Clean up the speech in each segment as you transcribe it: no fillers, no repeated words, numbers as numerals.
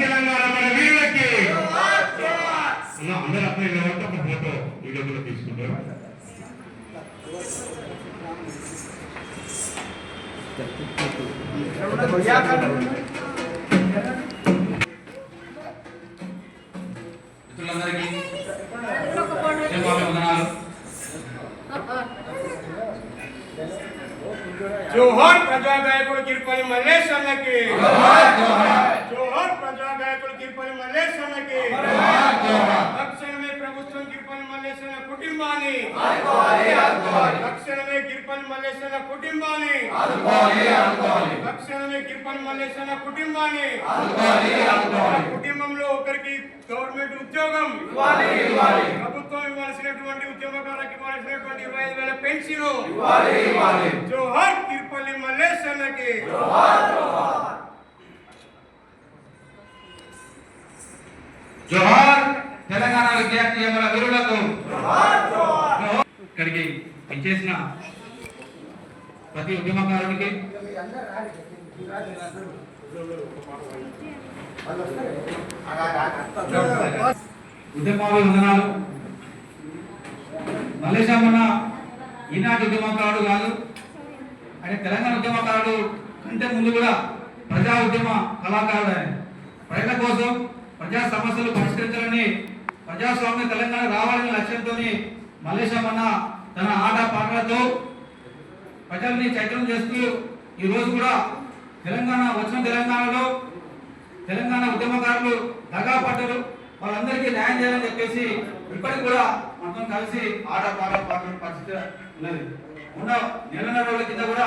తెలంగాణ మన వీరులకి అందరూ అక్కడ ఒక ఫోటో వీడియో కూడా తీసుకుంటారు. మిత్రులందరికీ వందనాలు. జోహార్ ప్రజా గాయకుడు కిర్పల్లి మల్లేష్ అన్నకి, జోహార్ ప్రజా గాయకుడు కిర్పల్లి మల్లేష్ అన్నకి, తక్షణమే ప్రభుత్వం కిర్పల్లి మల్లేష్ అన్న కుటుంబాన్ని, తక్షణమే కిర్పల్లి మల్లేష్ అన్న కుటుంబాన్ని, తక్షణమే కిర్పల్లి మల్లేష్ అన్న కుటుంబాన్ని, కుటుంబంలో ఒకరికి గవర్నమెంట్ ఉద్యోగం, ప్రభుత్వం ఇవ్వాల్సినటువంటి ఉద్యమకారులకు ఇవ్వాల్సినటువంటి 25,000 పెన్షన్. జోహార్ కిర్పల్లి మల్లేష్ అన్నకి. జోహార్ తెలంగాణ విద్యార్థి మన వీరులకు. ఇక్కడికి ఇచ్చేసిన ప్రతి ఉద్యమకారునికి ఉద్యమాభివందనాలు. మల్లేశమ్మన్న ఈనాటి ఉద్యమకారుడు కాదు, ఆయన తెలంగాణ ఉద్యమకారుడు కంటే ముందు కూడా ప్రజా ఉద్యమ కళాకారుడు. ఆయన ప్రజల కోసం ప్రజా సమస్యలు పరిష్కరించాలని, ప్రజాస్వామ్య తెలంగాణ రావాలనే లక్ష్యంతో మల్లేశమ్మన్న తన ఆట పాటలతో ప్రజల్ని చైతన్యం చేస్తూ ఈరోజు కూడా తెలంగాణలో తెలంగాణ ఉద్యమకారులు దగా పడ్డారు, వాళ్ళందరికీ న్యాయం చేయాలని చెప్పేసి ఇప్పటికి కూడా మనతో కలిసి ఆట పాటల పరిస్థితి ఉన్నది. నెలన్నర రోజుల కింద కూడా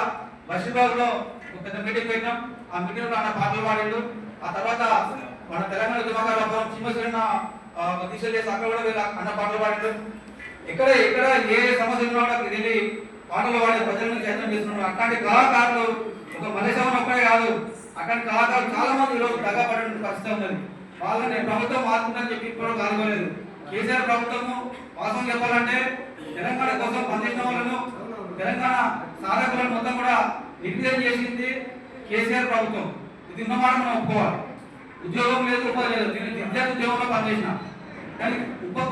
బషీర్బాగ్లో ఒక పెద్ద మీటింగ్ పెట్టినాం. ఆ మీటింగ్ లో ఆయన పాటలు పాడిండు. ఆ తర్వాత మన తెలంగాణ ఉద్యమకారులు సింహశ్రేణ దీక్ష చేసి అక్కడ కూడా వీళ్ళు అన్న పాటలు పాడిండు. ఇక్కడ ఏ సమస్య ఉన్నా వెళ్ళి పాటలు పాడి ప్రజలను చైతన్యం చేస్తున్నాడు. అట్లాంటి కళాకారులు ఒక మల్లేశమ్మన్న ఒక్కడే కాదు, అట్లాంటి కళాకారులు చాలా మంది ఈరోజు దగా పడే పరిస్థితి ఉన్నది. వాళ్ళని ప్రభుత్వం మారుతుందని చెప్పి ఇప్పుడు కాదుకోలేదు. కేసీఆర్ ప్రభుత్వము వాస్తవం చెప్పాలంటే తెలంగాణ కోసం పనిచేసిన వాళ్ళను, తెలంగాణ సాధకులను మొత్తం కూడా నిర్వీర్యం చేసింది కేసీఆర్ ప్రభుత్వం. ఇది ఉన్నమాట మనం ఒప్పుకోవాలి. ఉద్యోగం లేదు, ఉపాధి లేదు. నేను విద్యార్థి ఉద్యోగంలో పనిచేసిన, కానీ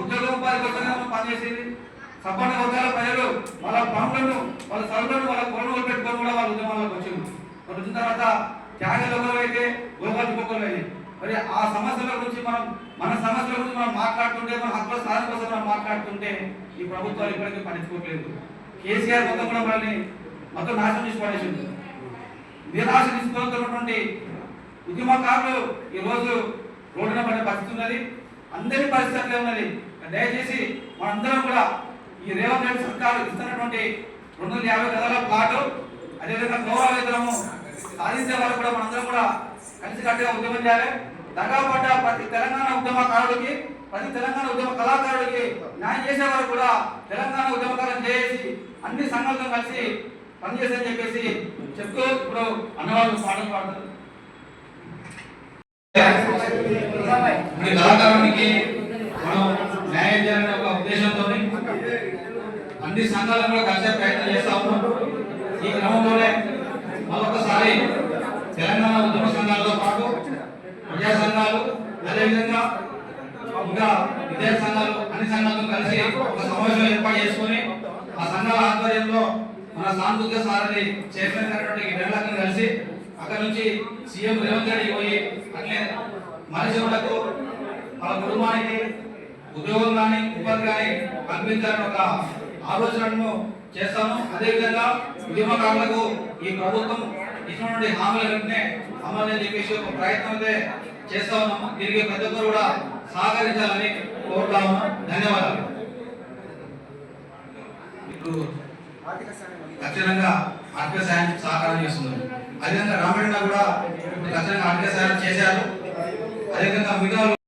ఉద్యోగ ఉపాధి కోసమే మనం పనిచేసేది. సంపన్న వర్గాల ప్రజలు వాళ్ళ పనులను, వాళ్ళ సరుకులను, వాళ్ళ కొనుగోలు పెట్టుకొని కూడా వాళ్ళ ఉద్యమాల్లోకి వచ్చింది. వచ్చిన తర్వాత త్యాగలు అయితే గోపాలు అయితే మరి ఆ సమస్యల గురించి మన సమస్యల గురించి మనం మాట్లాడుతుంటే, మన హక్కుల సాధన కోసం మనం మాట్లాడుతుంటే ఈ ప్రభుత్వాలు ఇప్పటికీ పట్టించుకోవట్లేదు. కేసీఆర్ మొత్తం కూడా మనల్ని మొత్తం నాశనం చేసి పడేసింది. నిరాశ తీసుకున్నటువంటి ఉద్యమకారులు ఈరోజు రోడ్డున పడే పరిస్థితి ఉన్నది. అందరి పరిస్థితి అట్లే ఉన్నది. దయచేసి మనందరం కూడా ఈ రేవంత్ రెడ్డి సర్కారు ఇస్తున్నటువంటి 250 గదాల పాటు అదేవిధంగా గౌరవ వేతనము సాధించే వాళ్ళు కూడా మనందరం కూడా కలిసికట్టుగా ఉద్యమం చేయాలి. దగాపడ్డ ప్రతి తెలంగాణ ఉద్యమకారుడికి, ప్రతి తెలంగాణ ఉద్యమ కళాకారుడికి న్యాయం చేసేవారు కూడా తెలంగాణ ఉద్యమకారులను చేసి అన్ని సంఘాలతో కలిసి పనిచేసేదని చెప్పేసి చెప్తూ ఇప్పుడు అన్నవాళ్ళు పాటలు పాడతారు. కళాకారునికి మనం న్యాయం చేయాలనే ఒక ఉద్దేశంతో అన్ని సంఘాలను కూడా కలిసే ప్రయత్నం చేస్తా ఉన్నాం. ఈ క్రమంలోనే మరొకసారి తెలంగాణ ఉద్యమ సంఘాలతో పాటు ప్రజా సంఘాలు, అదేవిధంగా ఇంకా విద్యార్థి సంఘాలు, అన్ని సంఘాలతో కలిసి ఒక సమావేశం ఏర్పాటు చేసుకుని ఆ సంఘాల ఆధ్వర్యంలో మన సాంస్కృతిక సారథి చైర్మన్ గారి నిర్ణయాలను కలిసి అక్కడ నుంచి సీఎం రేవంత్ రెడ్డి పోయి అట్లే మనుషులకు వాళ్ళ కుటుంబానికి ఉద్యోగం కానీ ఉపాధి కానీ కల్పించాలని ఒక ఆలోచనను చేస్తాము. అదేవిధంగా ఉద్యమకారులకు ఈ ప్రభుత్వం ఇచ్చినటువంటి హామీల వెంటనే అమలు చెప్పేసి ఒక ప్రయత్నం అయితే చేస్తా ఉన్నాము. దీనికి ప్రతి ఒక్కరు కూడా సహకరించాలని కోరుతా ఉన్నాం. ధన్యవాదాలు. ఇప్పుడు ఖచ్చితంగా ఆర్థిక సాయం సహకారం చేస్తున్నారు. అదేవిధంగా రామరెడ్డి కూడా ఖచ్చితంగా ఆర్థిక సాయం చేశారు. అదేవిధంగా మిగతా